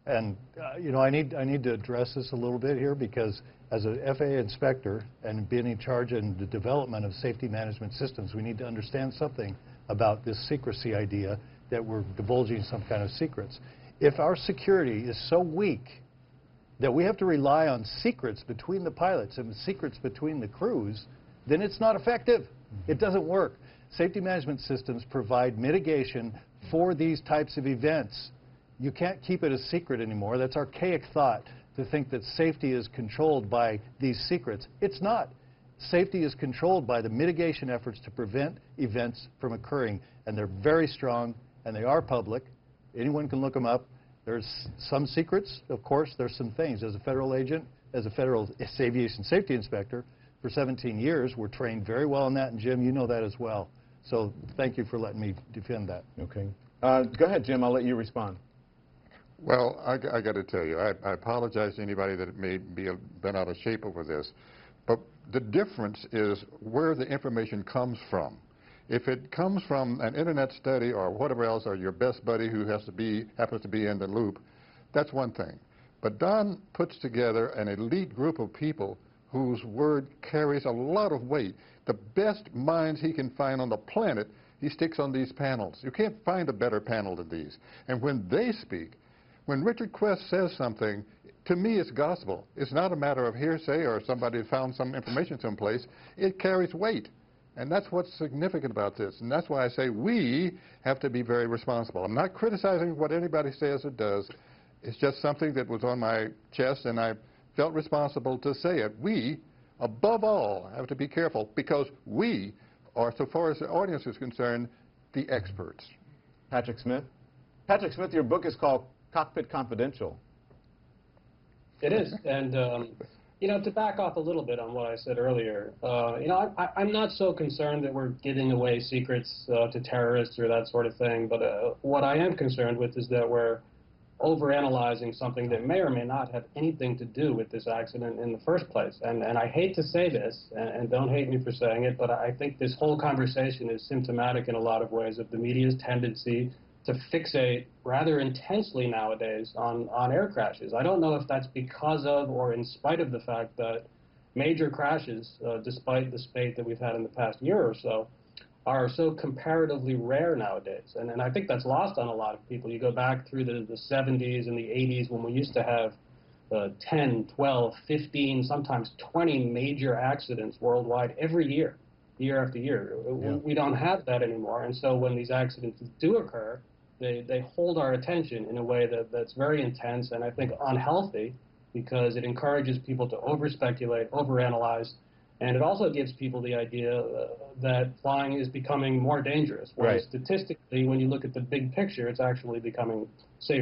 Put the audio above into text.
And you know, I need to address this a little bit here, because as a FAA inspector and being in charge in the development of safety management systems, we need to understand something about this secrecy idea that we're divulging some kind of secrets. If our security is so weak that we have to rely on secrets between the pilots and secrets between the crews, then it's not effective. It doesn't work. Safety management systems provide mitigation for these types of events. You can't keep it a secret anymore. That's archaic thought, to think that safety is controlled by these secrets. It's not. Safety is controlled by the mitigation efforts to prevent events from occurring, and they're very strong, and they are public. Anyone can look them up. There's some secrets, of course. There's some things. As a federal agent, as a federal aviation safety inspector for 17 years, we're trained very well on that, and Jim, you know that as well. So thank you for letting me defend that. Okay. Go ahead, Jim. I'll let you respond. Well, I got to tell you, I apologize to anybody that may be been out of shape over this, but the difference is where the information comes from. If it comes from an internet study or whatever else, or your best buddy who happens to be in the loop, that's one thing. But Don puts together an elite group of people whose word carries a lot of weight. The best minds he can find on the planet, he sticks on these panels. You can't find a better panel than these. And when they speak, when Richard Quest says something, to me it's gospel. It's not a matter of hearsay or somebody found some information someplace. It carries weight. And that's what's significant about this. And that's why I say we have to be very responsible. I'm not criticizing what anybody says or does. It's just something that was on my chest, and I felt responsible to say it. We, above all, have to be careful, because we are, so far as the audience is concerned, the experts. Patrick Smith. Patrick Smith, your book is called Cockpit Confidential. It is, and you know, to back off a little bit on what I said earlier, you know, I'm not so concerned that we're giving away secrets to terrorists or that sort of thing, but what I am concerned with is that we're overanalyzing something that may or may not have anything to do with this accident in the first place. And I hate to say this, and don't hate me for saying it, but I think this whole conversation is symptomatic in a lot of ways of the media's tendency to fixate rather intensely nowadays on air crashes. I don't know if that's because of or in spite of the fact that major crashes, despite the spate that we've had in the past year or so, are so comparatively rare nowadays. And I think that's lost on a lot of people. You go back through the 70s and the 80s when we used to have 10, 12, 15, sometimes 20 major accidents worldwide every year, year after year. Yeah. We don't have that anymore. And so when these accidents do occur, they hold our attention in a way that's very intense and I think unhealthy, because it encourages people to over-speculate, over-analyze, and it also gives people the idea that flying is becoming more dangerous. Whereas statistically, when you look at the big picture, it's actually becoming safer.